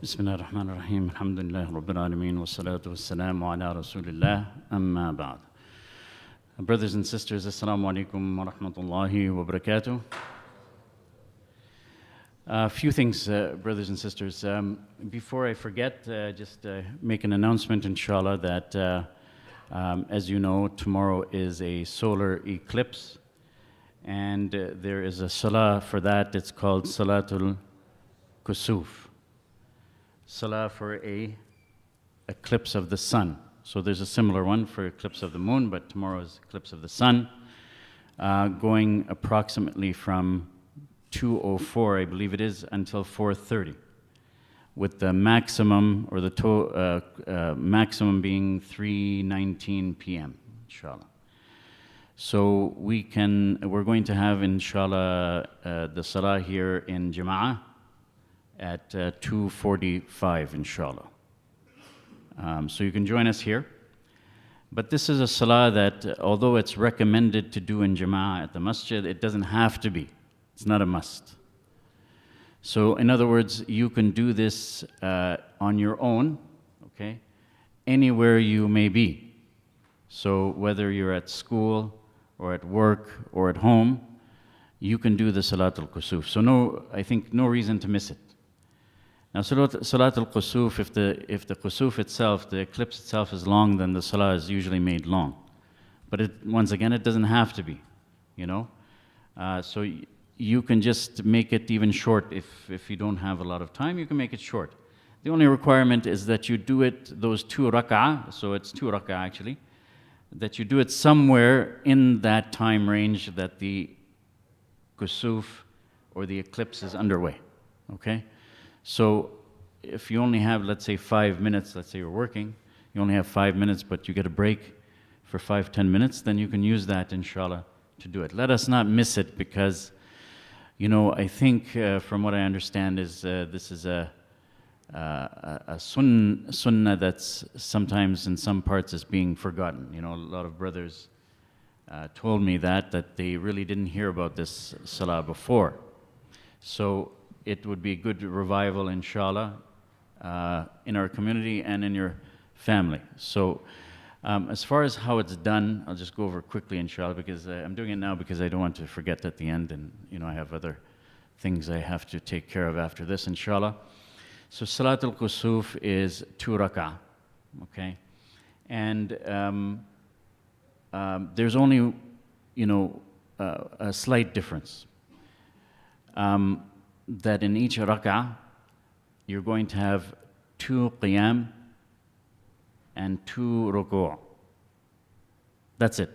بسم الله الرحمن الرحيم الحمد لله رب العالمين والصلاة والسلام على رسول الله أما بعد. Brothers and sisters, Assalamu alaikum wa rahmatullahi wa barakatuh. A few things, brothers and sisters. Before I forget, just make an announcement, inshallah, that as you know, tomorrow is a solar eclipse, and there is a salah for that. It's called Salatul Kusuf. Salah for a eclipse of the sun. So there's a similar one for eclipse of the moon, but tomorrow is eclipse of the sun, going approximately from 2:04, I believe it is, until 4:30, with the maximum, or the maximum being 3:19 p.m., inshallah. So we're going to have, inshallah, the salah here in Jama'ah at 2:45, inshallah. So you can join us here. But this is a salah that, although it's recommended to do in Jama'ah at the masjid, it doesn't have to be. It's not a must. So in other words, you can do this on your own, okay, anywhere you may be. So whether you're at school or at work or at home, you can do the Salatul Kusuf. So I think no reason to miss it. Now, Salatul Kusuf, if the Kusuf itself, the eclipse itself is long, then the Salah is usually made long. But once again, it doesn't have to be, you know. So you can just make it even short. If you don't have a lot of time, you can make it short. The only requirement is that you do it, those 2 rak'ah, so it's 2 rak'ah actually, that you do it somewhere in that time range that the Kusuf or the eclipse is underway, okay? So if you only have, let's say, 5 minutes, let's say you're working, you only have 5 minutes, but you get a break for 5-10 minutes, then you can use that, inshallah, to do it. Let us not miss it, because, you know, I think from what I understand is this is a sunnah that's sometimes in some parts is being forgotten. You know, a lot of brothers told me that they really didn't hear about this salah before. So it would be a good revival, inshallah, in our community and in your family. So as far as how it's done, I'll just go over quickly, inshallah, because I'm doing it now because I don't want to forget at the end, and you know, I have other things I have to take care of after this, inshallah. So Salatul Kusuf is 2 rak'ah, okay? And there's only, you know, a slight difference. That in each rak'ah, you're going to have 2 qiyam and 2 ruku'. That's it.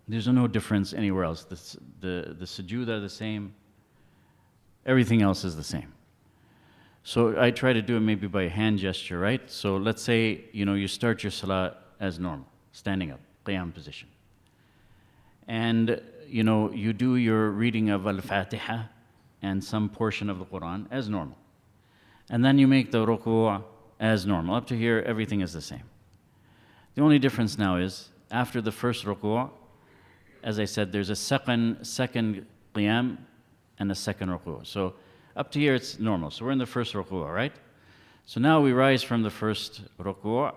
There's no difference anywhere else. The sujood are the same. Everything else is the same. So I try to do it maybe by a hand gesture, right? So let's say, you know, you start your salah as normal, standing up, qiyam position. And, you know, you do your reading of Al-Fatiha and some portion of the Quran as normal. And then you make the ruku' as normal. Up to here, everything is the same. The only difference now is, after the first ruku', as I said, there's a second qiyam and a second ruku'. So up to here, it's normal. So we're in the first ruku', right? So now we rise from the first ruku',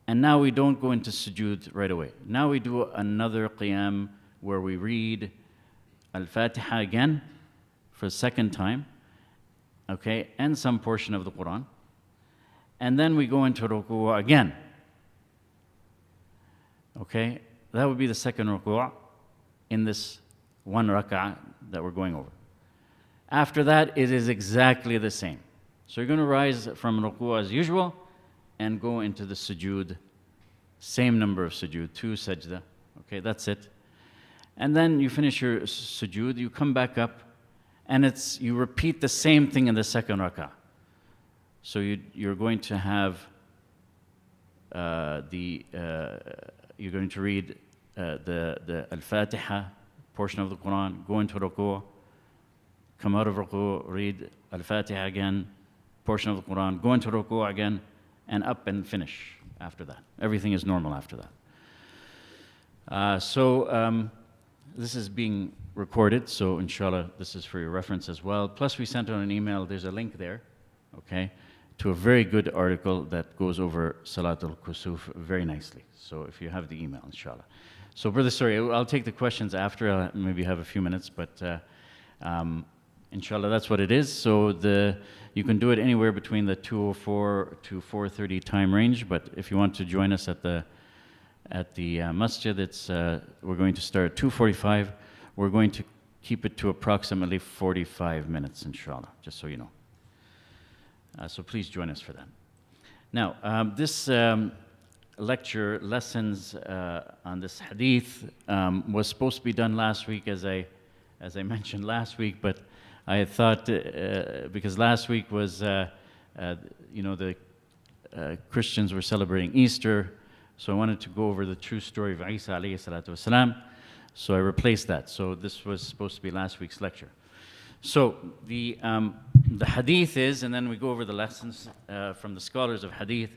and now we don't go into sujood right away. Now we do another qiyam where we read Al-Fatiha again, for the second time, okay, and some portion of the Quran. And then we go into ruku' again. Okay, that would be the second ruku' in this 1 rak'ah that we're going over. After that, it is exactly the same. So you're going to rise from ruku' as usual and go into the sujood, same number of sujood, 2 sajda. Okay, that's it. And then you finish your sujood, you come back up, and you repeat the same thing in the second rak'ah. So you're going to have you're going to read the Al-Fatiha portion of the Quran, go into ruku', come out of ruku', read Al-Fatiha again, portion of the Quran, go into ruku' again, and up and finish after that. Everything is normal after that. This is being recorded, so inshallah this is for your reference as well. Plus we sent out an email, there's a link there, okay, to a very good article that goes over Salatul Kusuf very nicely. So if you have the email, inshallah. So brother, sorry, I'll take the questions after. I'll maybe have a few minutes, but inshallah, that's what it is. So you can do it anywhere between the 2:04 to 4:30 time range. But if you want to join us at the masjid, we're going to start at 2:45. We're going to keep it to approximately 45 minutes, inshallah, just so you know. So please join us for that. Now, this lessons on this hadith was supposed to be done last week, as I mentioned last week, but I thought, because last week was, the Christians were celebrating Easter, so I wanted to go over the true story of Isa alayhi salatu wasalam, so I replaced that. So this was supposed to be last week's lecture. So the hadith is, and then we go over the lessons from the scholars of hadith.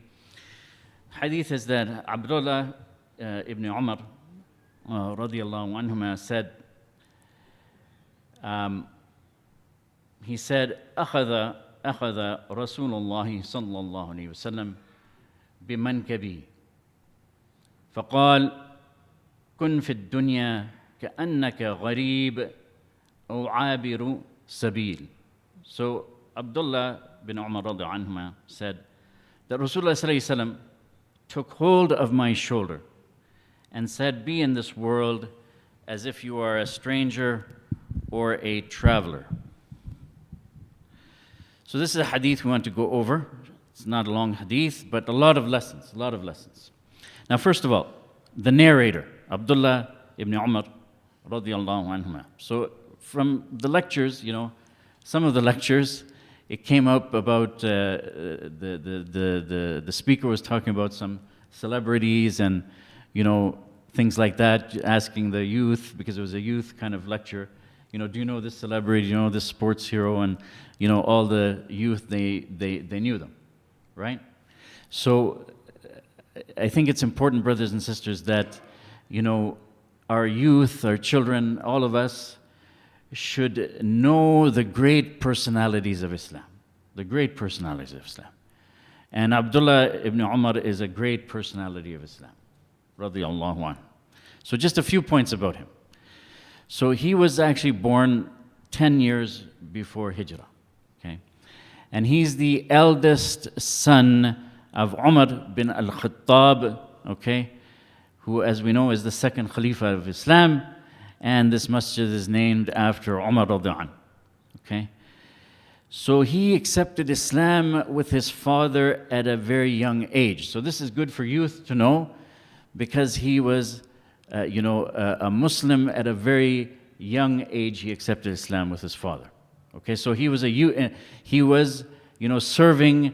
Hadith is that Abdullah ibn Umar radiyallahu anhuma said, he said, أخذ رسول الله صلى الله عليه وسلم بمنكبي فقال كن في الدنيا كأنك غريب أو عابر سبيل. So Abdullah bin Umar radiyallahu anhuma said that Rasulullah sallallahu alaihi wasallam took hold of my shoulder and said, be in this world as if you are a stranger or a traveler. So this is a hadith we want to go over. It's not a long hadith, but a lot of lessons, Now, first of all, the narrator, Abdullah ibn Umar radiyallahu anhuma. So from the lectures, some of the lectures, it came up about the speaker was talking about some celebrities and things like that, asking the youth, because it was a youth kind of lecture, do you know this celebrity, do you know this sports hero, and all the youth, they knew them, right? So I think it's important, brothers and sisters, that our youth, our children, all of us should know the great personalities of Islam. And Abdullah ibn Umar is a great personality of Islam, radiyallahu anhu. So just a few points about him. So he was actually born 10 years before Hijrah, okay? And he's the eldest son of Umar bin al-Khattab, okay? Who, as we know, is the second Khalifa of Islam. And this masjid is named after Umar radiyallahu anhu, okay? So he accepted Islam with his father at a very young age. So this is good for youth to know, because he was, a Muslim at a very young age. He accepted Islam with his father. Okay, so he was serving,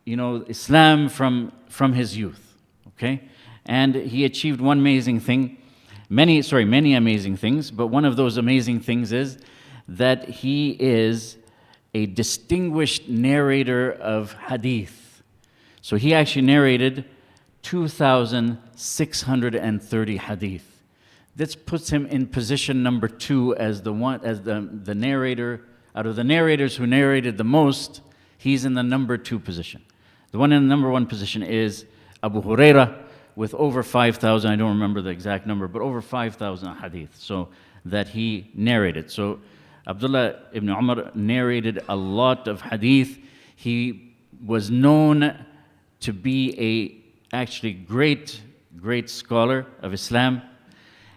Islam from his youth. Okay, and he achieved one amazing thing. Many amazing things, but one of those amazing things is that he is a distinguished narrator of hadith. So he actually narrated 2,630 hadith. This puts him in position number 2 as the narrator. Out of the narrators who narrated the most, he's in the number 2 position. The one in the number 1 position is Abu Hurairah, with over 5,000, I don't remember the exact number, but over 5,000 hadith, so that he narrated. So Abdullah ibn Umar narrated a lot of hadith. He was known to be a actually great scholar of Islam,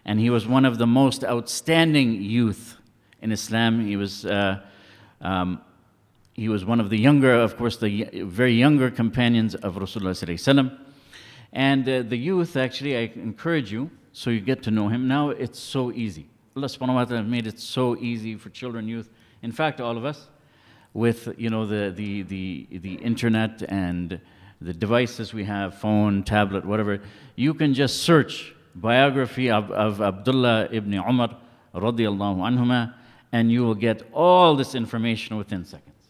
and he was one of the most outstanding youth in Islam. He was one of the younger, of course, the very younger companions of Rasulullah sallallahu alaihi wasallam. And the youth, actually, I encourage you, so you get to know him. Now it's so easy. Allah subhanahu wa ta'ala made it so easy for children, youth, in fact, all of us, with the internet and the devices we have, phone, tablet, whatever. You can just search biography of Abdullah ibn Umar radiyallahu anhuma, and you will get all this information within seconds.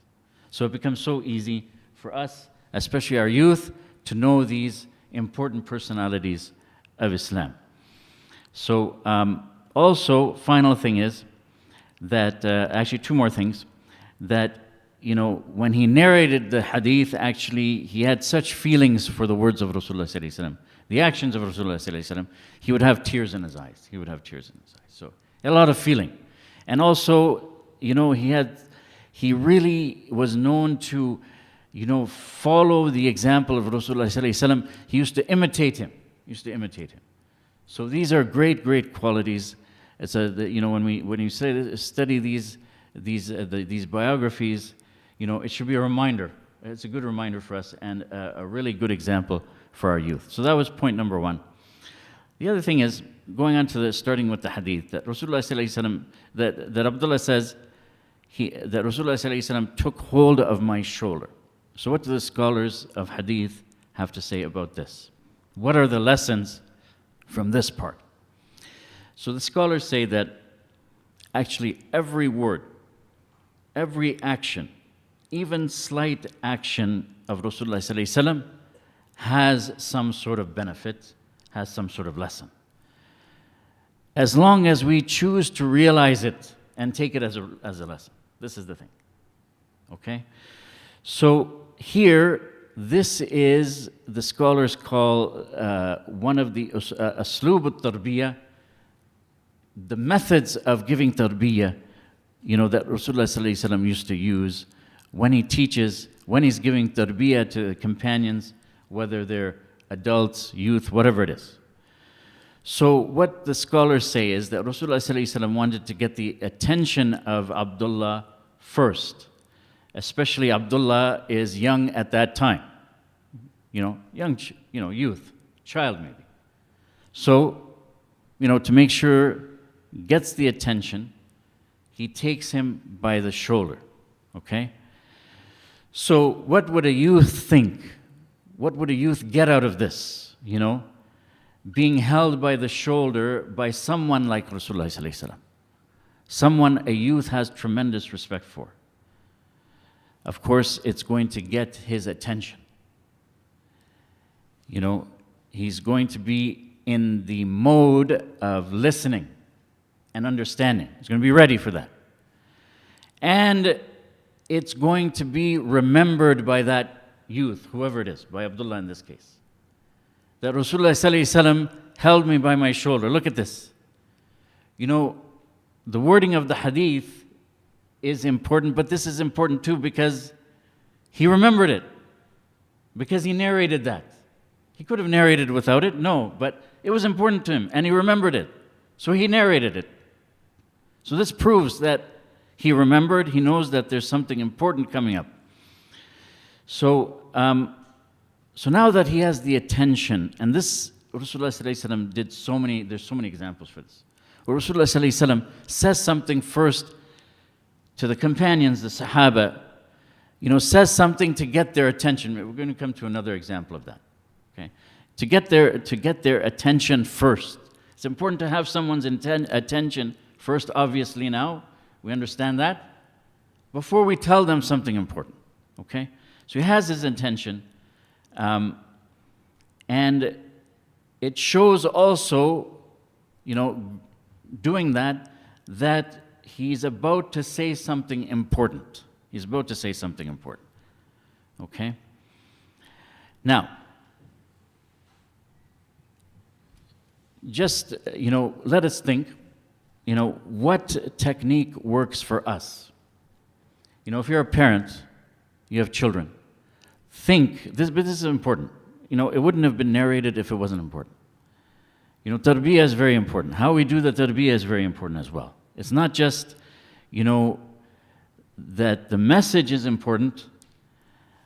So it becomes so easy for us, especially our youth, to know these important personalities of Islam. So also, final thing is that, actually 2 more things, that when he narrated the hadith, actually, he had such feelings for the words of Rasulullah sallallahu alaihi wasallam, the actions of Rasulullah sallallahu alaihi wasallam. He would have tears in his eyes. He would have tears in his eyes. So a lot of feeling. And also, he really was known to, follow the example of Rasulullah sallallahu alaihi wasallam. He used to imitate him. So these are great, great qualities. It's when you study these biographies, it should be a reminder. It's a good reminder for us and a really good example for our youth. So that was point number one. The other thing is, going on to starting with the hadith, that Rasulullah sallallahu alaihi wasallam, that Abdullah says, that Rasulullah sallallahu alaihi wasallam took hold of my shoulder. So what do the scholars of hadith have to say about this? What are the lessons from this part? So the scholars say that actually every word, every action, even slight action of Rasulullah sallallahu alaihi wasallam has some sort of benefit, has some sort of lesson. As long as we choose to realize it and take it as a lesson. This is the thing. Okay? So here, this is, the scholars call one of the aslub al-tarbiyah, the methods of giving tarbiyah, that Rasulullah sallallahu alaihi wasallam used to use when he teaches, when he's giving tarbiyah to the companions, whether they're adults, youth, whatever it is. So what the scholars say is that Rasulullah sallallahu alaihi wasallam wanted to get the attention of Abdullah first. Especially Abdullah is young at that time. Youth, child maybe. So, to make sure gets the attention, he takes him by the shoulder, okay? So what would a youth think? What would a youth get out of this, Being held by the shoulder by someone like Rasulullah sallallahu alaihi wasallam. Someone a youth has tremendous respect for. Of course, it's going to get his attention. He's going to be in the mode of listening and understanding. He's going to be ready for that. And it's going to be remembered by that youth, whoever it is, by Abdullah in this case. That Rasulullah sallallahu alaihi wasallam held me by my shoulder. Look at this. The wording of the hadith is important, but this is important too because he remembered it, because he narrated that. He could have narrated without it, no, but it was important to him, and he remembered it, so he narrated it. So this proves that he remembered, he knows that there's something important coming up. So now that he has the attention, and this, Rasulullah sallallahu alaihi wasallam did there's so many examples for this, where Rasulullah sallallahu alaihi wasallam says something first to the companions, the Sahaba, says something to get their attention. We're going to come to another example of that. Okay, to get their attention first. It's important to have someone's attention first. Obviously, now we understand that before we tell them something important. Okay, so he has his intention, and it shows also, doing that he's about to say something important. He's about to say something important. Okay? Now, just, let us think, what technique works for us? If you're a parent, you have children, but this is important. It wouldn't have been narrated if it wasn't important. Tarbiyah is very important. How we do the tarbiyah is very important as well. It's not just, that the message is important,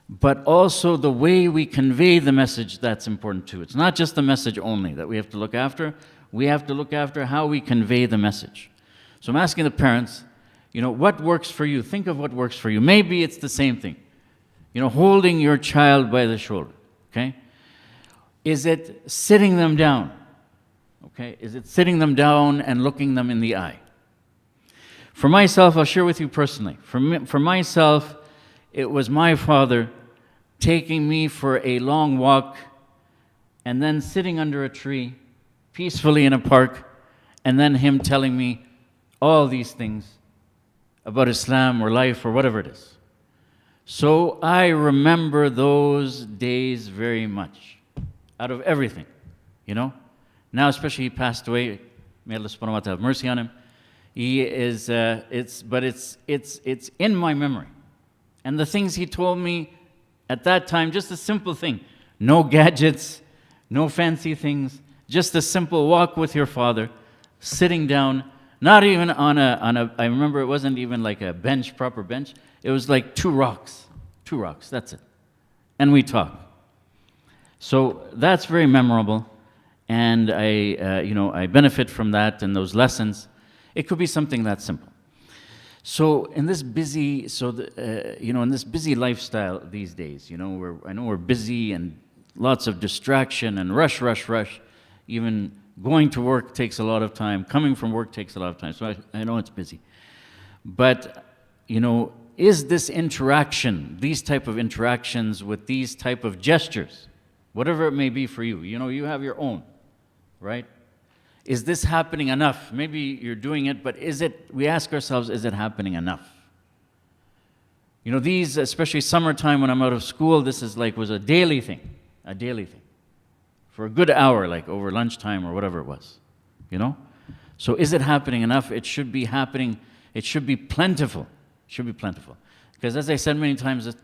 but also the way we convey the message, that's important too. It's not just the message only that we have to look after. We have to look after how we convey the message. So I'm asking the parents, what works for you? Think of what works for you. Maybe it's the same thing. Holding your child by the shoulder, okay? Is it sitting them down? Okay, is it sitting them down and looking them in the eye? For myself, I'll share with you personally. For myself, it was my father taking me for a long walk and then sitting under a tree peacefully in a park, and then him telling me all these things about Islam or life or whatever it is. So I remember those days very much, out of everything, you know. Now, especially he passed away. May Allah subhanahu wa ta'ala have mercy on him. He is, it's in my memory. And the things he told me at that time, just a simple thing. No gadgets, no fancy things, just a simple walk with your father, sitting down, not even on a, I remember it wasn't even like a bench, proper bench. It was like two rocks, that's it. And we talk. So that's very memorable. And I benefit from that and those lessons. It could be something that simple. So in this busy, in this busy lifestyle these days, I know we're busy and lots of distraction and rush. Even going to work takes a lot of time. Coming from work takes a lot of time. So I know it's busy. But, is this interaction, these type of interactions with these type of gestures, whatever it may be for you, you have your own, right? Is this happening enough? Maybe you're doing it, but we ask ourselves, is it happening enough? These, especially summertime when I'm out of school, this was a daily thing, for a good hour, like over lunchtime or whatever it was, So is it happening enough? It should be happening, it should be plentiful. Because as I said many times, the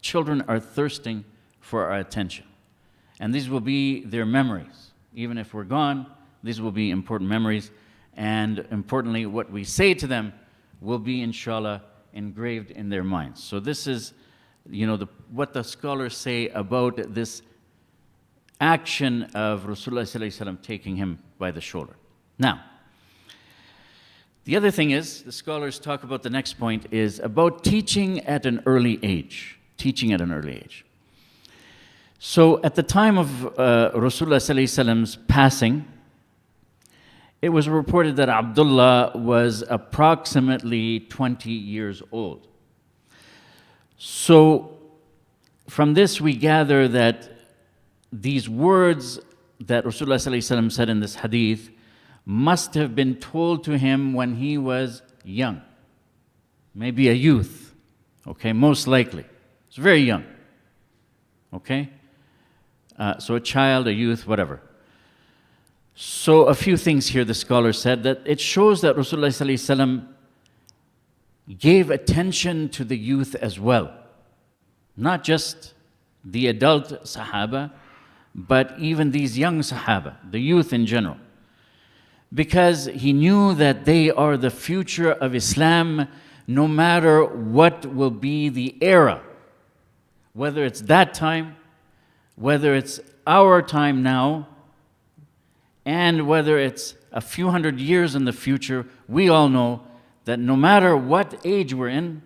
children are thirsting for our attention. And these will be their memories. Even if we're gone, these will be important memories. And importantly, what we say to them will be, inshallah, engraved in their minds. So this is, what the scholars say about this action of Rasulullah sallallahu alaihi wasallam taking him by the shoulder. Now, the other thing is, the scholars talk about the next point, is about teaching at an early age. So at the time of Rasulullah sallallahu alaihi wasallam's passing, it was reported that Abdullah was approximately 20 years old. So from this we gather that these words that Rasulullah sallallahu alaihi wasallam said in this hadith must have been told to him when he was young, maybe a youth, okay, most likely. It's very young, okay? So a child, a youth, whatever. So a few things here the scholars said, that it shows that Rasulullah sallallahu alaihi wasallam gave attention to the youth as well. Not just the adult Sahaba, but even these young Sahaba, the youth in general. Because he knew that they are the future of Islam, no matter what will be the era. Whether it's that time, whether it's our time now, and whether it's a few hundred years in the future, we all know that no matter what age we're in,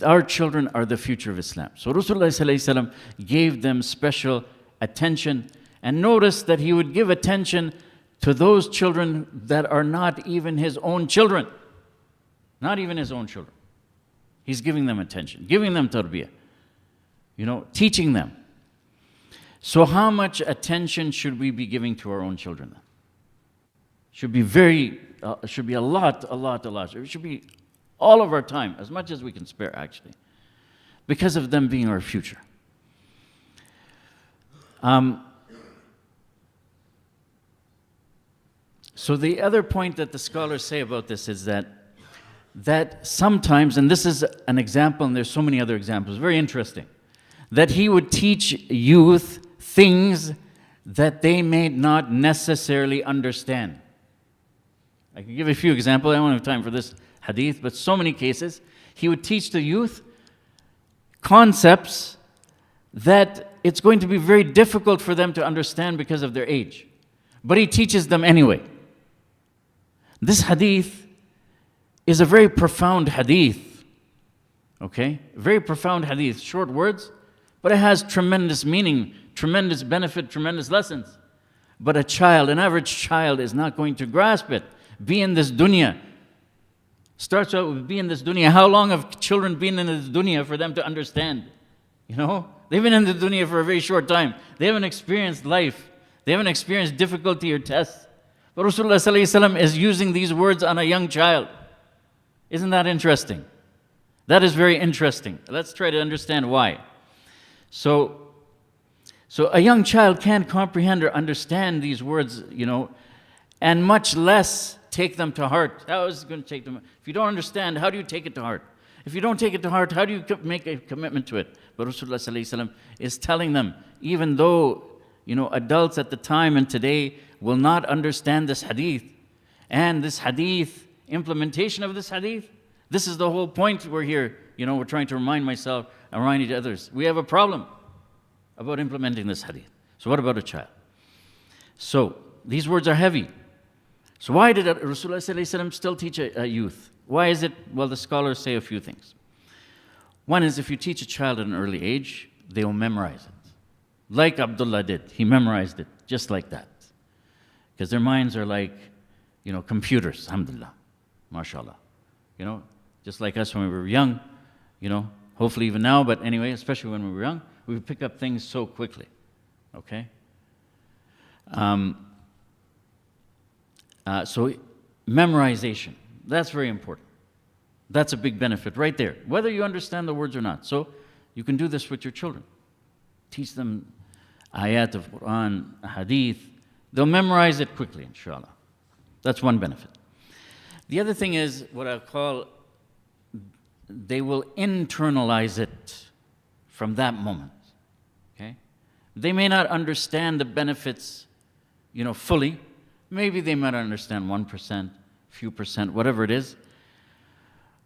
our children are the future of Islam. So Rasulullah sallallahu alaihi wasallam gave them special attention, and notice that he would give attention to those children that are not even his own children. Not even his own children. He's giving them attention, giving them tarbiyah, teaching them. So how much attention should we be giving to our own children then? Should be a lot. It should be all of our time, as much as we can spare actually, because of them being our future. So the other point that the scholars say about this is that sometimes, and this is an example, and there's so many other examples, very interesting, that he would teach youth things that they may not necessarily understand. I can give a few examples. I don't have time for this hadith, but so many cases, he would teach the youth concepts that it's going to be very difficult for them to understand because of their age. But he teaches them anyway. This hadith is a very profound hadith, okay? Very profound hadith, short words, but it has tremendous meaning, tremendous benefit, tremendous lessons. But an average child is not going to grasp it. Be in this dunya. Starts out with be in this dunya. How long have children been in this dunya for them to understand? They've been in the dunya for a very short time. They haven't experienced life. They haven't experienced difficulty or tests. But Rasulullah sallallahu alaihi wasallam is using these words on a young child. Isn't that interesting? That is very interesting. Let's try to understand why. So a young child can't comprehend or understand these words, and much less take them to heart. How is it going to take them? If you don't understand, how do you take it to heart? If you don't take it to heart, how do you make a commitment to it? But Rasulullah ﷺ is telling them, even though adults at the time and today will not understand this hadith, and this hadith, implementation of this hadith, this is the whole point we're here. We're trying to remind myself and remind each others. We have a problem about implementing this hadith. So what about a child? So these words are heavy. So why did Rasulullah ﷺ still teach a youth? Why is it? Well, the scholars say a few things. One is, if you teach a child at an early age, they will memorize it. Like Abdullah did. He memorized it just like that. Because their minds are like, computers, alhamdulillah, mashallah. Just like us when we were young, hopefully even now, but anyway, especially when we were young, we would pick up things so quickly, okay? So memorization, that's very important. That's a big benefit right there, whether you understand the words or not. So you can do this with your children. Teach them ayat of Quran, hadith. They'll memorize it quickly, inshallah. That's one benefit. The other thing is what I call, they will internalize it from that moment, okay? They may not understand the benefits, fully. Maybe they might understand 1%, few percent, whatever it is.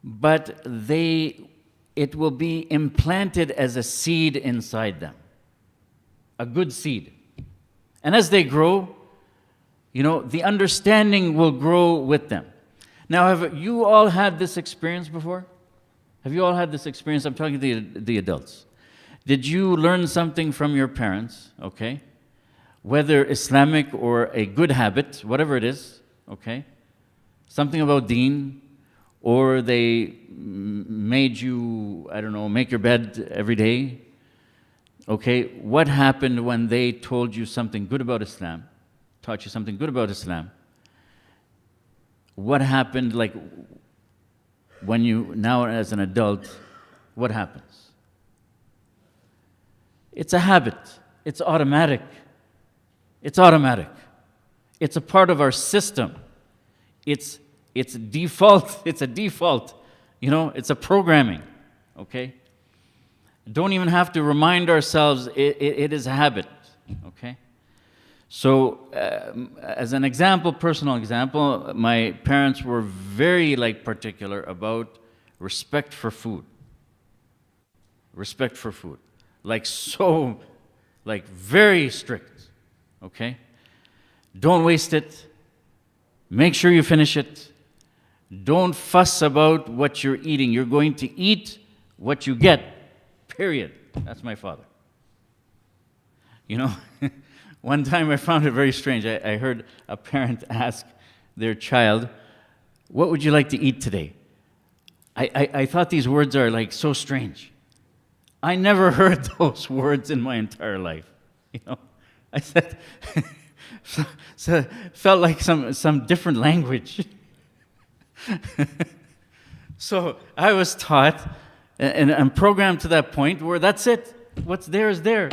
But it will be implanted as a seed inside them, a good seed. And as they grow, the understanding will grow with them. Now, have you all had this experience before? Have you all had this experience? I'm talking to the adults. Did you learn something from your parents, okay? Whether Islamic or a good habit, whatever it is, okay? Something about deen, or they made you, make your bed every day, okay? What happened when they told you something good about Islam, taught you something good about Islam? What happened, like, when now as an adult, what happens? It's a habit. It's automatic. It's automatic. It's a part of our system. It's default. It's a default. It's a programming. Okay? Don't even have to remind ourselves it is a habit. Okay? So, as an example, personal example, my parents were very particular about respect for food. Respect for food. Very strict. Okay? Don't waste it. Make sure you finish it. Don't fuss about what you're eating. You're going to eat what you get. Period. That's my father. One time I found it very strange. I heard a parent ask their child, "What would you like to eat today?" I thought these words are so strange. I never heard those words in my entire life. I said, so felt like some different language. So I was taught and programmed to that point where that's it. What's there is there,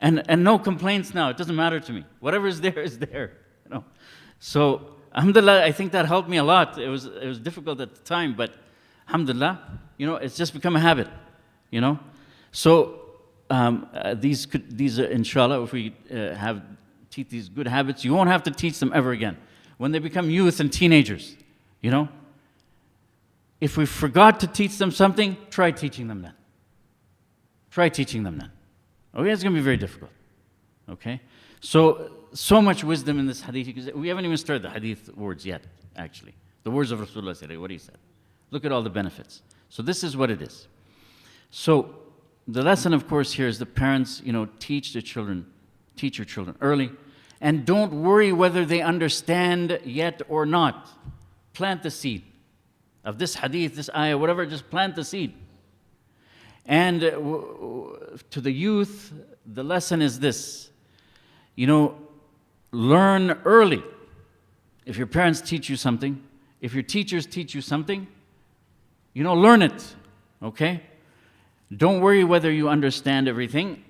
And no complaints now. It doesn't matter to me. Whatever is there is there. So alhamdulillah, I think that helped me a lot. It was difficult at the time, but alhamdulillah, it's just become a habit. So these inshallah, if we teach these good habits, you won't have to teach them ever again. When they become youth and teenagers, if we forgot to teach them something, try teaching them then. Try teaching them then. Okay, it's going to be very difficult. Okay? So much wisdom in this hadith, because we haven't even started the hadith words yet, actually. The words of Rasulullah, what he said. Look at all the benefits. So this is what it is. So the lesson, of course, here is the parents, teach your children early, and don't worry whether they understand yet or not. Plant the seed of this hadith, this ayah, whatever, just plant the seed. And to the youth, the lesson is this. Learn early. If your parents teach you something, if your teachers teach you something, Learn it, okay? Don't worry whether you understand everything,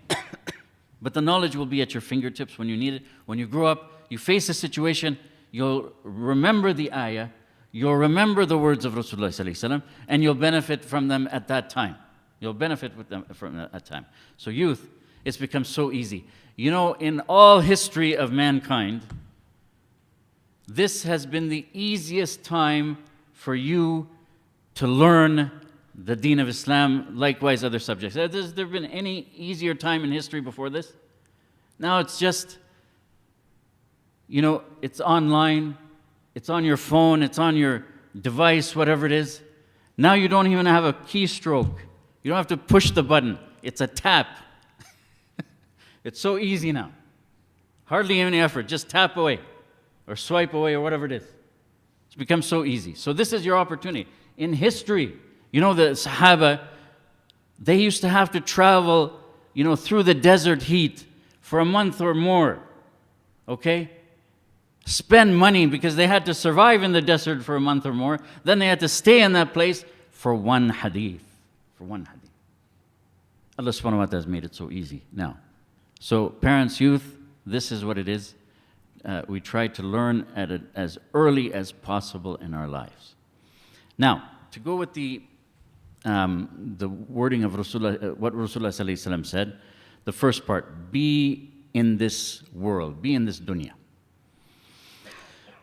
but the knowledge will be at your fingertips when you need it. When you grow up, you face a situation, you'll remember the ayah, you'll remember the words of Rasulullah sallallahu alaihi wasallam, and you'll benefit from them at that time. You'll benefit from that time. So youth, it's become so easy. In all history of mankind, this has been the easiest time for you to learn the Deen of Islam, likewise other subjects. Has there been any easier time in history before this? Now it's just, it's online, it's on your phone, it's on your device, whatever it is. Now you don't even have a keystroke. You don't have to push the button. It's a tap. It's so easy now. Hardly any effort. Just tap away or swipe away or whatever it is. It's become so easy. So this is your opportunity. In history, the Sahaba, they used to have to travel, through the desert heat for a month or more. Okay? Spend money because they had to survive in the desert for a month or more. Then they had to stay in that place for one hadith. For one hadith. Allah subhanahu wa ta'ala has made it so easy now. So parents, youth, this is what it is. We try to learn at it as early as possible in our lives. Now, to go with the wording of Rasulullah, what Rasulullah sallallahu alaihi wasallam said, the first part, be in this world, be in this dunya.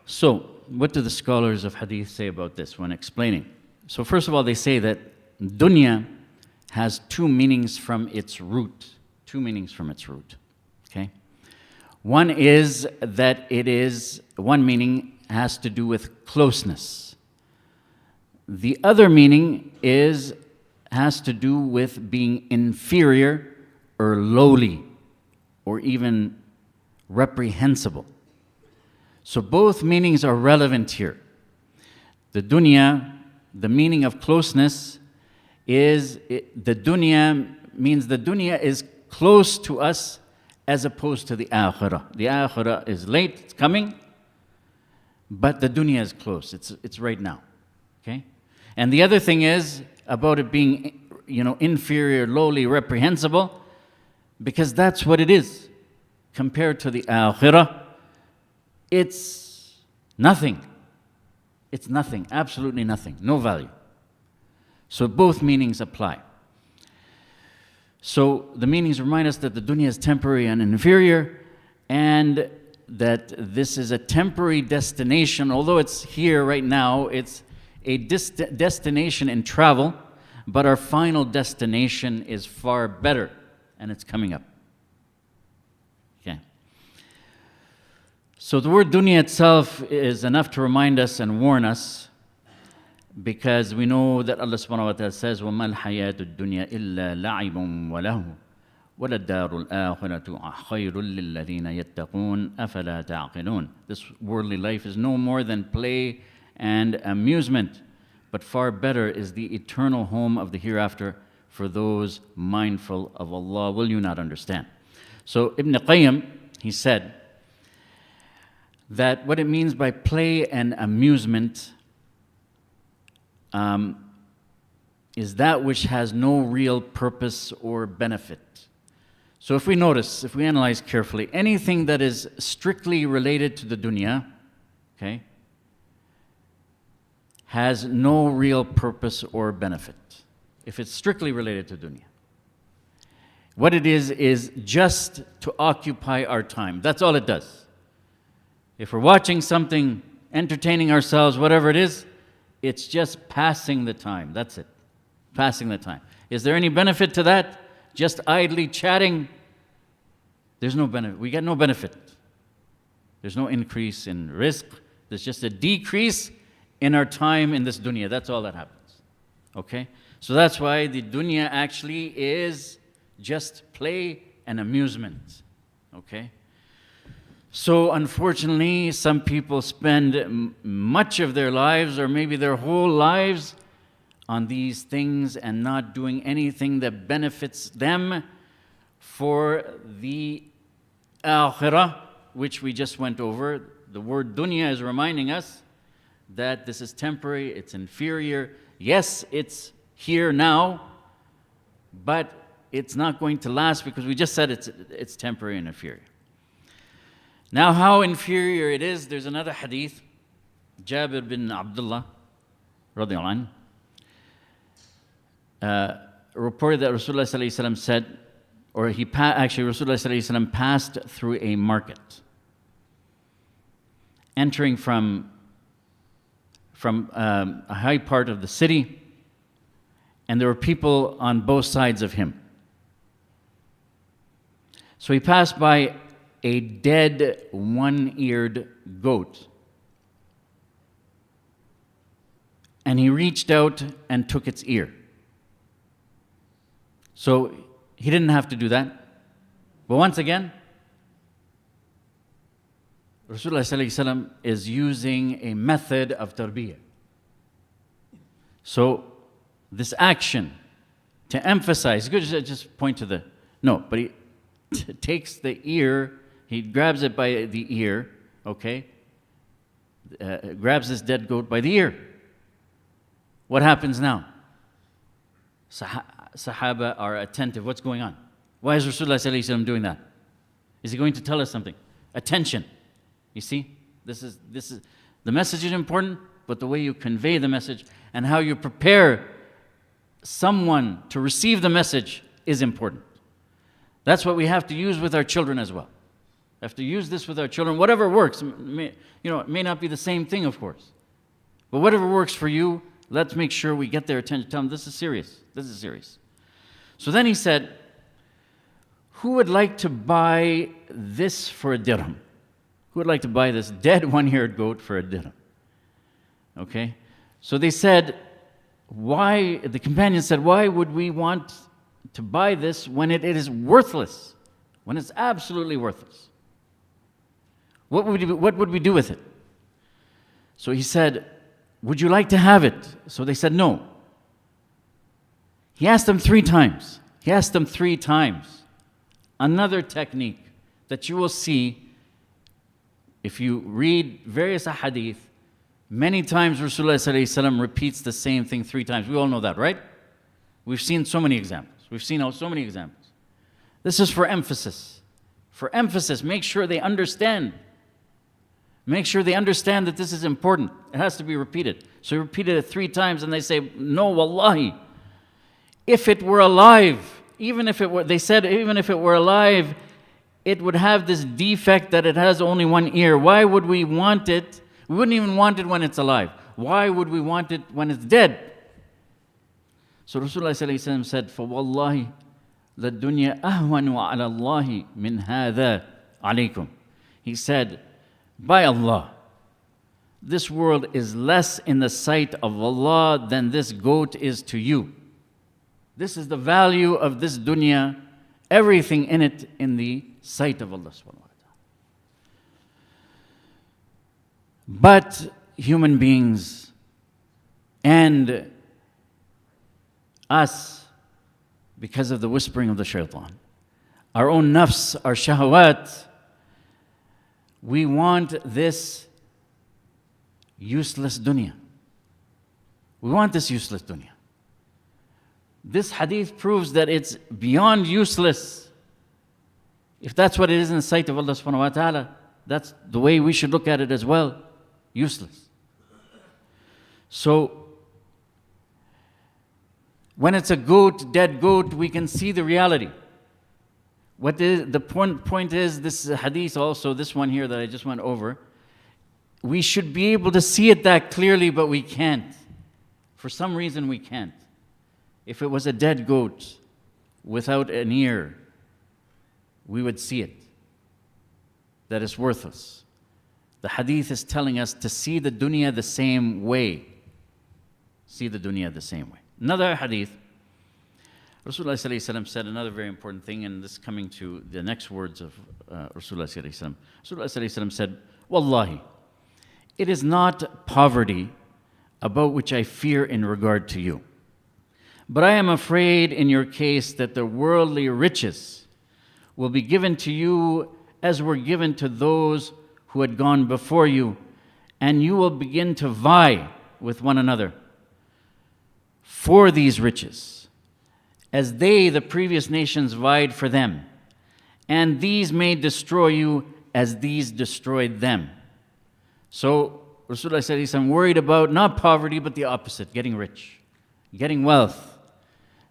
So, what do the scholars of hadith say about this when explaining? So first of all, they say that dunya has two meanings from its root. Two meanings from its root. Okay? One is that one meaning has to do with closeness. The other meaning has to do with being inferior or lowly or even reprehensible. So both meanings are relevant here. The dunya, the meaning of closeness the dunya means the dunya is close to us as opposed to the akhirah. The akhirah is late, it's coming, but the dunya is close, it's right now. Okay? And the other thing is about it being, inferior, lowly, reprehensible, because that's what it is. Compared to the akhirah, it's nothing. It's nothing, absolutely nothing, no value. So both meanings apply. So the meanings remind us that the dunya is temporary and inferior, and that this is a temporary destination. Although it's here right now, it's a destination in travel, but our final destination is far better, and it's coming up. Okay. So the word dunya itself is enough to remind us and warn us, because we know that Allah subhanahu wa ta'ala says, وَمَا الْحَيَاةُ الدُّنْيَا إِلَّا لَعِبٌ وَلَهُ وَلَلدَّارُ الْآخِرَةُ خَيْرٌ لِلَّذِينَ يَتَّقُونَ أَفَلَا تَعْقِلُونَ. This worldly life is no more than play and amusement, but far better is the eternal home of the hereafter for those mindful of Allah. Will you not understand? So Ibn Qayyim, he said that what it means by play and amusement is that which has no real purpose or benefit. So if we notice, if we analyze carefully, anything that is strictly related to the dunya, okay, has no real purpose or benefit. If it's strictly related to dunya. What it is just to occupy our time. That's all it does. If we're watching something, entertaining ourselves, whatever it is, it's just passing the time. That's it. Passing the time. Is there any benefit to that? Just idly chatting? There's no benefit. We get no benefit. There's no increase in risk. There's just a decrease in our time in this dunya. That's all that happens. Okay? So that's why the dunya actually is just play and amusement. Okay? So unfortunately, some people spend much of their lives, or maybe their whole lives, on these things and not doing anything that benefits them for the akhirah, which we just went over. The word dunya is reminding us that this is temporary, it's inferior, Yes, it's here now, but it's not going to last because we just said it's temporary and inferior. Now, how inferior it is, there's another hadith. Jabir bin Abdullah, radiallahu anhu, reported that Rasulullah sallallahu alaihi wasallam said, or actually Rasulullah sallallahu alaihi wasallam passed through a market, entering from a high part of the city, and there were people on both sides of him. So he passed by a dead one-eared goat, and he reached out and took its ear. So he didn't have to do that. But once again, Rasulullah sallallahu alaihi wasallam is using a method of tarbiyah. So this action to emphasize, he could just point to the, no, but he takes the ear, he grabs it by the ear, okay? Grabs this dead goat by the ear. What happens now? Sahaba are attentive. What's going on? Why is Rasulullah sallallahu alaihi wasallam doing that? Is he going to tell us something? Attention. You see, this is the message is important, but the way you convey the message and how you prepare someone to receive the message is important. That's what we have to use with our children as well. We have to use this with our children. Whatever works, it may not be the same thing, of course, but whatever works for you, let's make sure we get their attention. Tell them this is serious. This is serious. So then he said, "Who would like to buy this for a dirham? Who would like to buy this dead one-eared goat for a dirham?" Okay? So they said, why, the companion said, why would we want to buy this when it is worthless? When it's absolutely worthless? What would we do with it? So he said, would you like to have it? So they said no. He asked them 3 times. He asked them 3 times. Another technique that you will see if you read various ahadith, many times Rasulullah sallallahu alaihi wasallam repeats the same thing 3 times. We all know that, right? We've seen so many examples. We've seen so many examples. This is for emphasis. For emphasis, make sure they understand. Make sure they understand that this is important. It has to be repeated. So he repeated it 3 times and they say, no, wallahi. If it were alive, even if it were alive, it would have this defect that it has only 1 ear. Why would we want it? We wouldn't even want it when it's alive. Why would we want it when it's dead? So Rasulullah ﷺ said, فَوَاللَّهِ لَلدُّنْيَا أَهْوَنُ عَلَى اللَّهِ مِنْ هَذَا عَلَيْكُمْ. He said, by Allah, this world is less in the sight of Allah than this goat is to you. This is the value of this dunya, everything in it in the sight of Allah subhanahu wa ta'ala. But human beings and us, because of the whispering of the shaitan, our own nafs, our shahawat, we want this useless dunya. We want this useless dunya. This hadith proves that it's beyond useless. If that's what it is in the sight of Allah subhanahu wa ta'ala, that's the way we should look at it as well. Useless. So, when it's a goat, dead goat, we can see the reality. What is the point is, this hadith also, this one here that I just went over, we should be able to see it that clearly, but we can't. For some reason we can't. If it was a dead goat without an ear, we would see it, that it's worthless. The hadith is telling us to see the dunya the same way. See the dunya the same way. Another hadith, Rasulullah ﷺ said another very important thing, and this coming to the next words of Rasulullah ﷺ. Rasulullah ﷺ said, Wallahi, it is not poverty about which I fear in regard to you, but I am afraid in your case that the worldly riches will be given to you as were given to those who had gone before you, and you will begin to vie with one another. for these riches, as they, the previous nations, vied for them. And these may destroy you as these destroyed them. So Rasulullah said he's worried about not poverty, but the opposite, getting rich, getting wealth,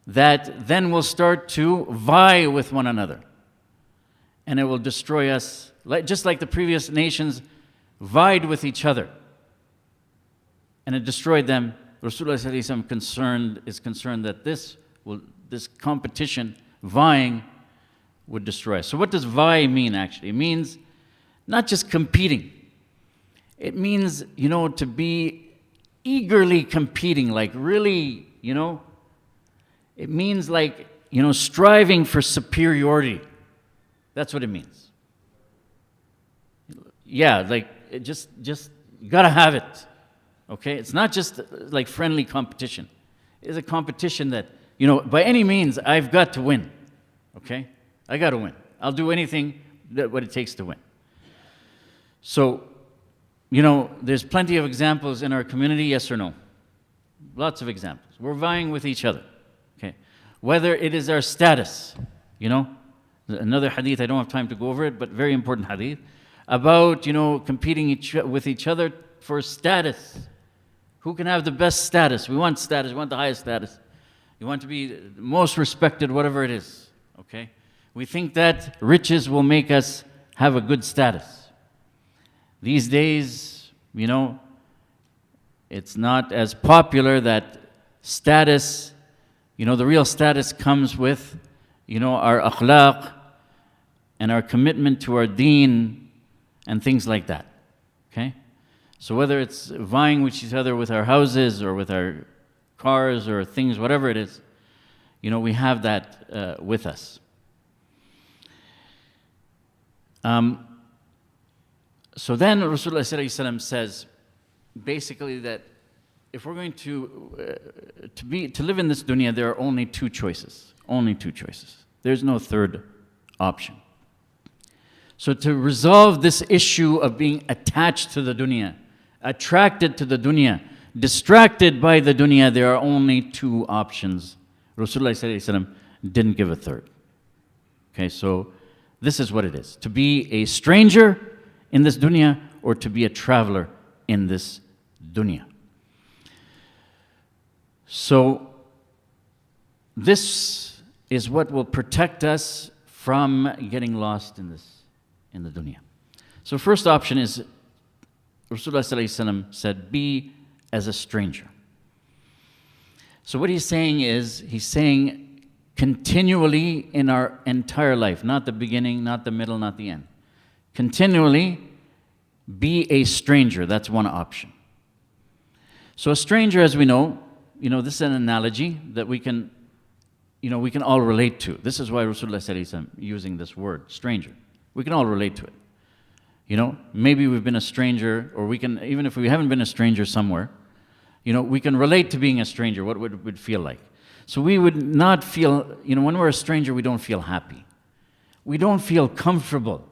that then will start to vie with one another. And it will destroy us, just like the previous nations vied with each other. And it destroyed them. Rasulullah said he's concerned that this competition, vying, would destroy us. So what does vie mean actually? It means not just competing. It means, to be eagerly competing, like really, it means like, striving for superiority. That's what it means. Yeah, like it just you gotta have it. Okay? It's not just like friendly competition. It's a competition that, by any means, I've got to win. Okay? I got to win. I'll do anything what it takes to win. So, there's plenty of examples in our community, yes or no? Lots of examples. We're vying with each other. Okay? Whether it is our status, another hadith, I don't have time to go over it, but very important hadith, about, competing with each other for status. Who can have the best status? We want status, we want the highest status. You want to be the most respected, whatever it is. Okay? We think that riches will make us have a good status. These days, it's not as popular that status, the real status comes with, our akhlaq and our commitment to our deen and things like that. Okay? So whether it's vying with each other with our houses or with our cars or things, whatever it is, we have that with us. So then Rasulullah ﷺ says, basically, that if we're going to live in this dunya, there are only two choices. Only two choices. There's no third option. So to resolve this issue of being attached to the dunya, attracted to the dunya, distracted by the dunya, there are only two options. Rasulullah ﷺ didn't give a third. Okay, so this is what it is. To be a stranger in this dunya or to be a traveler in this dunya. So this is what will protect us from getting lost in the dunya. So first option is, Rasulullah ﷺ said, be as a stranger. So what he's saying continually in our entire life, not the beginning, not the middle, not the end. Continually be a stranger. That's one option. So a stranger, as we know, this is an analogy that we can all relate to. This is why Rasulullah said using this word, stranger. We can all relate to it. Maybe we've been a stranger, or we can, even if we haven't been a stranger somewhere, we can relate to being a stranger, what it would feel like. So we would not feel, when we're a stranger, we don't feel happy. We don't feel comfortable.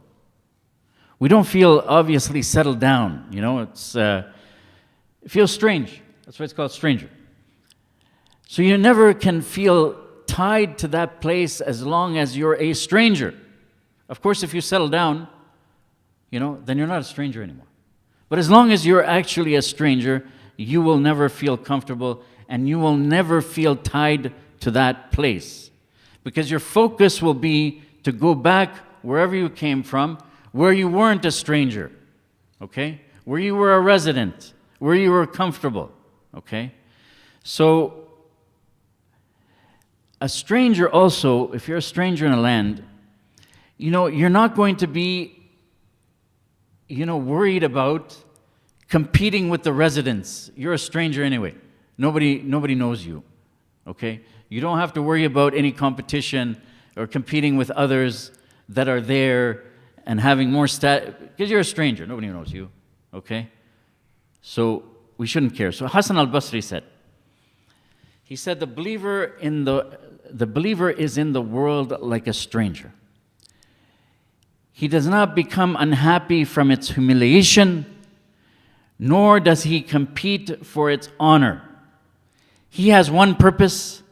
We don't feel obviously settled down. It feels strange. That's why it's called stranger. So you never can feel tied to that place as long as you're a stranger. Of course, if you settle down, then you're not a stranger anymore. But as long as you're actually a stranger, you will never feel comfortable and you will never feel tied to that place. Because your focus will be to go back wherever you came from, where you weren't a stranger, okay? Where you were a resident, where you were comfortable, okay? So, a stranger also, if you're a stranger in a land, you're not going to be, worried about competing with the residents. You're a stranger anyway. Nobody knows you, okay? You don't have to worry about any competition or competing with others that are there and having more because you're a stranger. Nobody knows you, okay? So we shouldn't care. So Hassan al-Basri said, the believer is in the world like a stranger. He does not become unhappy from its humiliation, nor does he compete for its honor. he has one purpose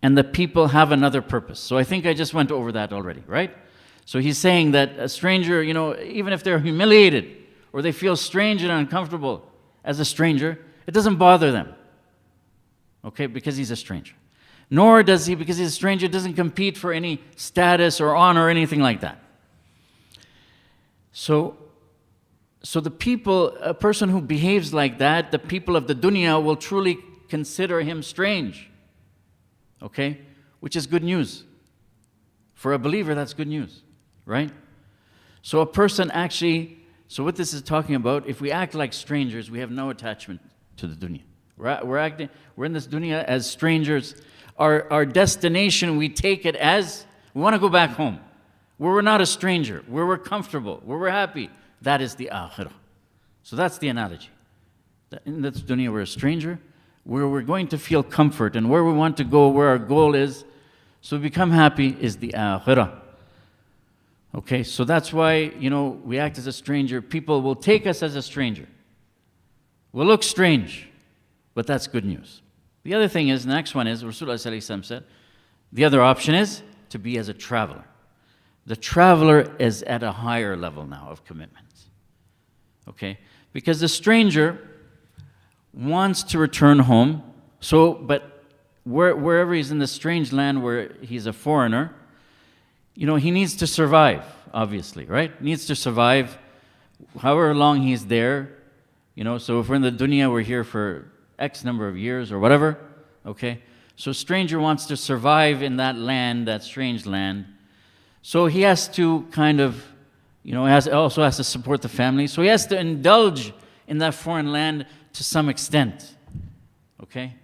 and the people have another purpose. So I think I just went over that already, right? So he's saying that a stranger, even if they're humiliated or they feel strange and uncomfortable as a stranger, it doesn't bother them, okay, because he's a stranger. Nor does he, because he's a stranger, doesn't compete for any status or honor or anything like that. So the people, a person who behaves like that, the people of the dunya will truly consider him strange, okay, which is good news. For a believer, that's good news, right? So a person actually, so what this is talking about, if we act like strangers, we have no attachment to the dunya. We're in this dunya as strangers. Our destination, we take it as, we want to go back home. Where we're not a stranger, where we're comfortable, where we're happy. That is the akhirah. So that's the analogy. In this dunya, we're a stranger, where we're going to feel comfort, and where we want to go, where our goal is, so we become happy, is the akhirah. Okay, so that's why, we act as a stranger. People will take us as a stranger. We'll look strange, but that's good news. The other thing is, the next one is, Rasulullah ﷺ said, the other option is to be as a traveler. The traveler is at a higher level now of commitment. Okay? Because the stranger wants to return home, but wherever he's in the strange land where he's a foreigner, he needs to survive, obviously, right? He needs to survive however long he's there. So if we're in the dunya, we're here for X number of years or whatever, okay? So a stranger wants to survive in that land, that strange land. So he has to kind of, also has to support the family. So he has to indulge in that foreign land to some extent, okay?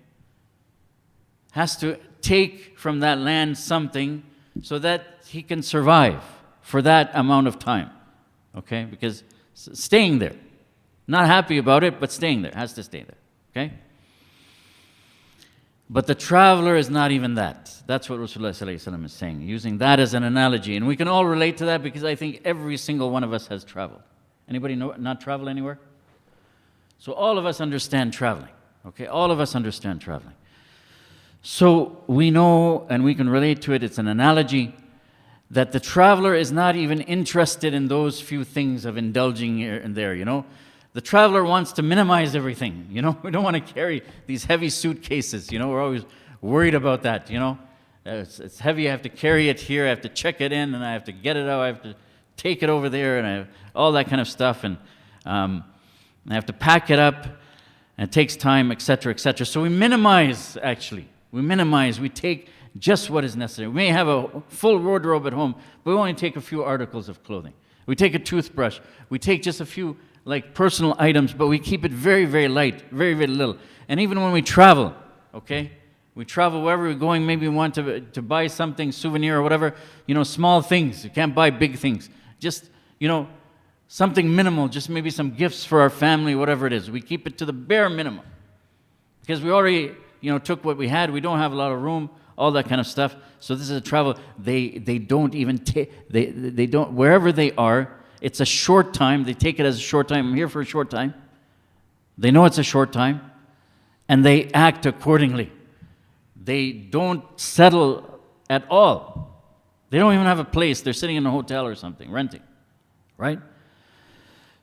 Has to take from that land something so that he can survive for that amount of time, okay? Because staying there, not happy about it, but staying there, has to stay there, okay? But the traveler is not even that. That's what Rasulullah ﷺ is saying, using that as an analogy. And we can all relate to that because I think every single one of us has traveled. Anybody not travel anywhere? So all of us understand traveling, okay? All of us understand traveling. So we know, and we can relate to it, it's an analogy, that the traveler is not even interested in those few things of indulging here and there, The traveler wants to minimize everything, We don't want to carry these heavy suitcases, We're always worried about that, It's heavy, I have to carry it here, I have to check it in, and I have to get it out, I have to take it over there, and I have all that kind of stuff, and I have to pack it up, and it takes time, etc., etc. So we minimize, actually. We take just what is necessary. We may have a full wardrobe at home, but we only take a few articles of clothing. We take a toothbrush. We take just a few personal items, but we keep it very, very light, very, very little. And even when we travel, okay? We travel wherever we're going, maybe we want to buy something, souvenir or whatever, small things. You can't buy big things. Just, something minimal, just maybe some gifts for our family, whatever it is. We keep it to the bare minimum. Because we already, took what we had. We don't have a lot of room, all that kind of stuff. So this is a travel. They don't even take, they don't, wherever they are, it's a short time. They take it as a short time. I'm here for a short time. They know it's a short time. And they act accordingly. They don't settle at all. They don't even have a place. They're sitting in a hotel or something, renting, right?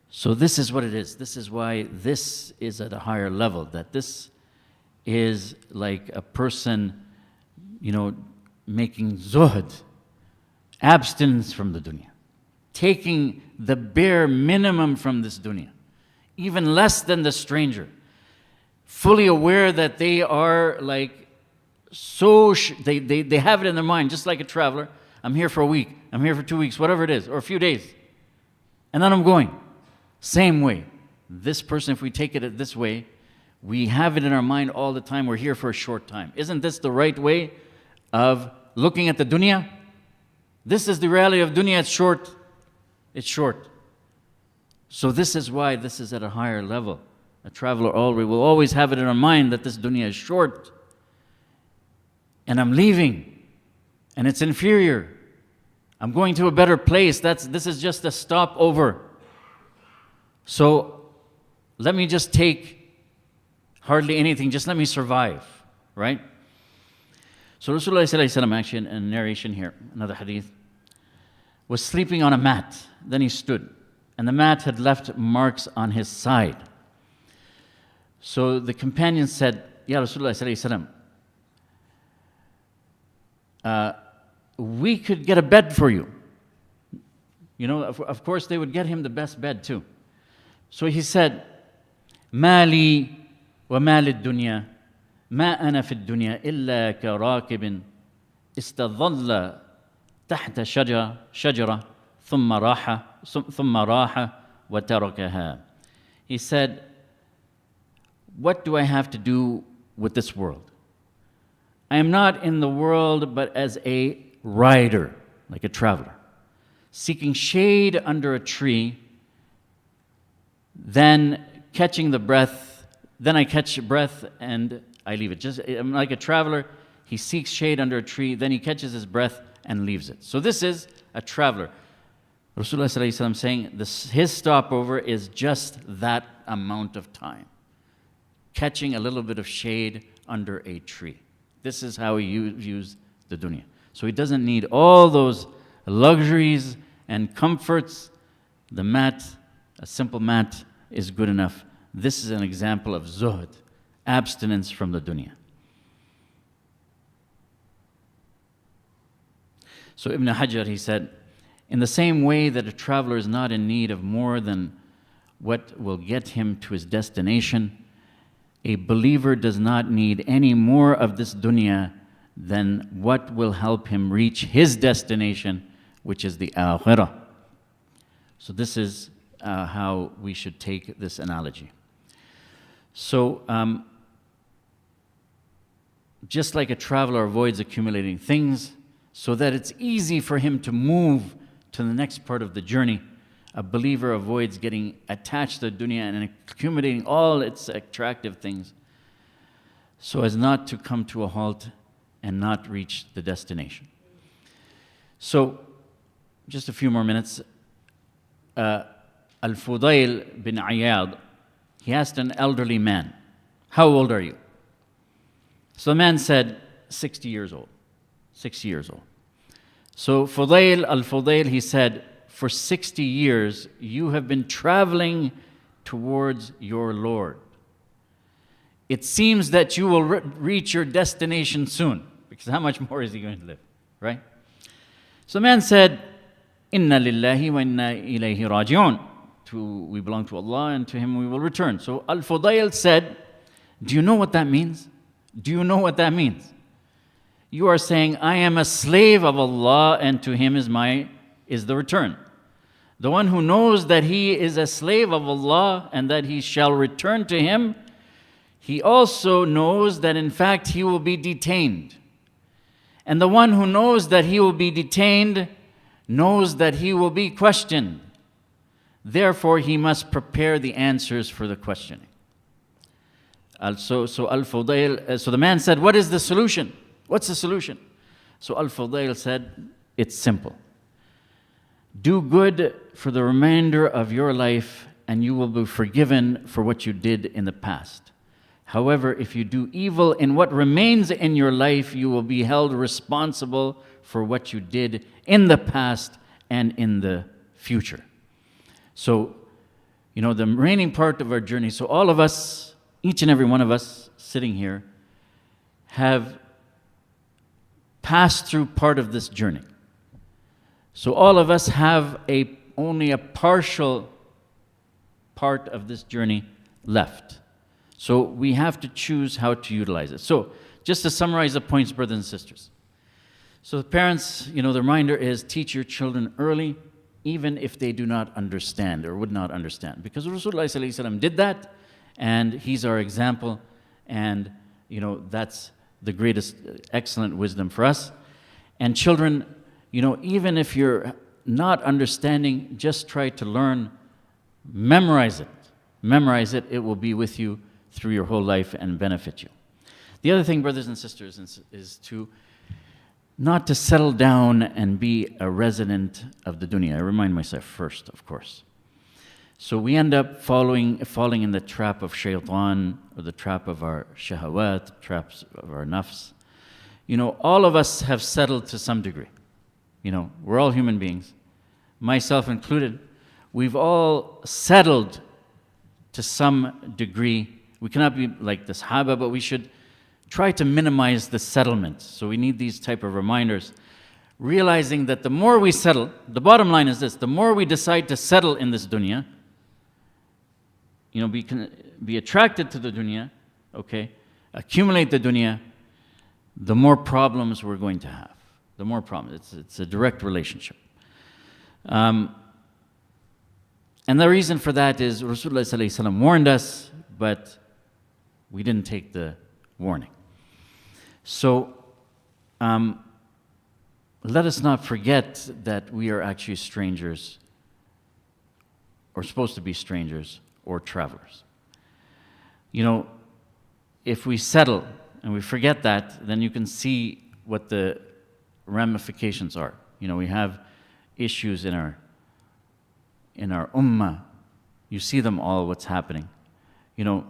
So this is what it is. This is why this is at a higher level, that this is like a person, making zuhd, abstinence from the dunya, taking the bare minimum from this dunya, even less than the stranger, fully aware that they are they have it in their mind, just like a traveler. I'm here for a week, I'm here for 2 weeks, whatever it is, or a few days, and then I'm going. Same way. This person, if we take it this way, we have it in our mind all the time, we're here for a short time. Isn't this the right way of looking at the dunya? This is the reality of dunya, it's short. It's short. So this is why this is at a higher level. A traveler will always have it in our mind that this dunya is short. And I'm leaving. And it's inferior. I'm going to a better place. This is just a stopover. So let me just take hardly anything. Just let me survive. right? So Rasulullah sallallahu alaihi wasallam, actually in a narration here, another hadith, was sleeping on a mat. Then he stood, and the mat had left marks on his side. So the companion said, Ya Rasulullah sallallahu alaihi wasallam, we could get a bed for you. You know, of course they would get him the best bed too. So he said, Mali wa mali dunya, ma ana fi dunya illa ka rakibin istadhalla tahta shajara thumma raha wa tarakaha. He said, what do I have to do with this world? I am not in the world but as a rider, like a traveler, seeking shade under a tree, then catching the breath, then I catch breath and I leave it. Just I'm like a traveler, he seeks shade under a tree, then he catches his breath and leaves it. So this is a traveler. Rasulullah sallallahu alaihi wasallam saying his stopover is just that amount of time, catching a little bit of shade under a tree. This is how he views the dunya. So he doesn't need all those luxuries and comforts. The mat, a simple mat, is good enough. This is an example of zuhd, abstinence from the dunya. So Ibn Hajar, he said, in the same way that a traveler is not in need of more than what will get him to his destination, a believer does not need any more of this dunya than what will help him reach his destination, which is the akhirah. So this is how we should take this analogy. So just like a traveler avoids accumulating things so that it's easy for him to move to the next part of the journey, a believer avoids getting attached to the dunya and accumulating all its attractive things so as not to come to a halt and not reach the destination. So, just a few more minutes. Al-Fudayl bin Iyad, he asked an elderly man, how old are you? So the man said, 60 years old. 60 years old. So Al-Fudayl, he said, for 60 years, you have been traveling towards your Lord. It seems that you will reach your destination soon, because how much more is he going to live, right? So the man said, Inna lillahi wa inna ilayhi raji'un. We belong to Allah and to Him we will return. So Al-Fudayl said, do you know what that means? Do you know what that means? You are saying, I am a slave of Allah and to Him is the return. The one who knows that he is a slave of Allah and that he shall return to Him, he also knows that in fact he will be detained. And the one who knows that he will be detained knows that he will be questioned. Therefore, he must prepare the answers for the questioning. So the man said, what is the solution? What's the solution? So Al-Fudayl said, it's simple. Do good for the remainder of your life and you will be forgiven for what you did in the past. However, if you do evil in what remains in your life, you will be held responsible for what you did in the past and in the future. So, the remaining part of our journey, so all of us, each and every one of us sitting here, have passed through part of this journey. So all of us have only a partial part of this journey left. So we have to choose how to utilize it. So just to summarize the points, brothers and sisters. So the parents, the reminder is teach your children early, even if they do not understand or would not understand. Because Rasulullah sallallahu alaihi wasallam did that, and he's our example, and that's the greatest, excellent wisdom for us. And children, even if you're not understanding, just try to learn, memorize it. Memorize it, it will be with you through your whole life and benefit you. The other thing, brothers and sisters, is to not to settle down and be a resident of the dunya. I remind myself first, of course. So we end up falling in the trap of shaitan, or the trap of our shahawat, traps of our nafs. You know, all of us have settled to some degree. You know, we're all human beings, myself included. We've all settled to some degree. We cannot be like the Sahaba, but we should try to minimize the settlement. So we need these type of reminders, realizing that the more we settle, the bottom line is this: the more we decide to settle in this dunya, you know, be attracted to the dunya, okay, accumulate the dunya, the more problems we're going to have. The more problems. It's a direct relationship. And the reason for that is Rasulullah sallallahu alaihi wasallam warned us, but we didn't take the warning. So let us not forget that we are actually strangers, or supposed to be strangers, or travelers. You know, if we settle and we forget that, then you can see what the ramifications are. You know, we have issues in our ummah. You see them all, what's happening. You know,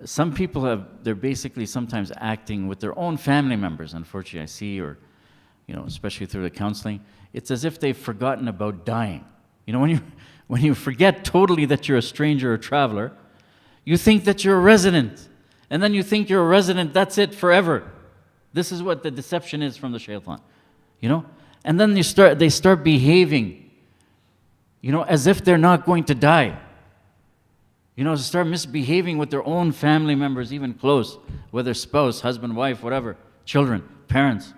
some people they're basically sometimes acting with their own family members, unfortunately, I see, or, you know, especially through the counseling. It's as if they've forgotten about dying. You know, when you forget totally that you're a stranger or traveler, you think that you're a resident. And then you think you're a resident, that's it, forever. This is what the deception is from the shaitan. You know? And then they start behaving, you know, as if they're not going to die. You know, start misbehaving with their own family members, even close, whether spouse, husband, wife, whatever, children, parents,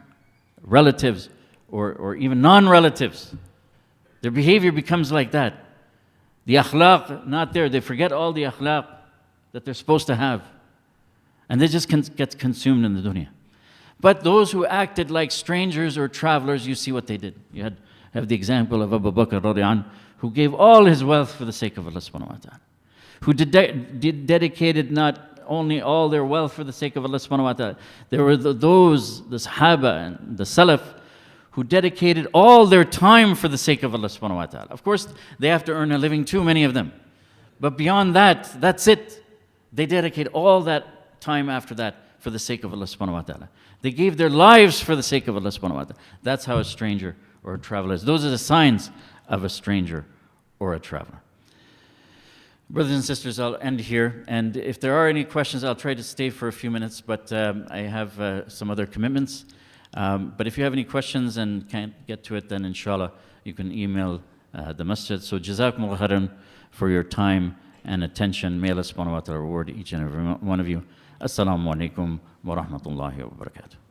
relatives, or even non-relatives. Their behavior becomes like that. The akhlaq, not there. They forget all the akhlaq that they're supposed to have. And they just get consumed in the dunya. But those who acted like strangers or travelers, you see what they did. You have the example of Abu Bakr radiallahu anhu, who gave all his wealth for the sake of Allah subhanahu wa ta'ala. Who dedicated not only all their wealth for the sake of Allah subhanahu wa ta'ala. There were the Sahaba and the Salaf, who dedicated all their time for the sake of Allah subhanahu wa ta'ala. Of course, they have to earn a living too, many of them. But beyond that, that's it. They dedicate all that time after that for the sake of Allah subhanahu wa ta'ala. They gave their lives for the sake of Allah subhanahu wa ta'ala. That's how a stranger or a traveler is. Those are the signs of a stranger or a traveler. Brothers and sisters, I'll end here. And if there are any questions, I'll try to stay for a few minutes, but I have some other commitments. But if you have any questions and can't get to it, then inshallah, you can email the masjid. So jazakumullah khairan for your time and attention. May Allah subhanahu wa ta'ala reward each and every one of you. Assalamu alaikum wa rahmatullahi wa barakatuh.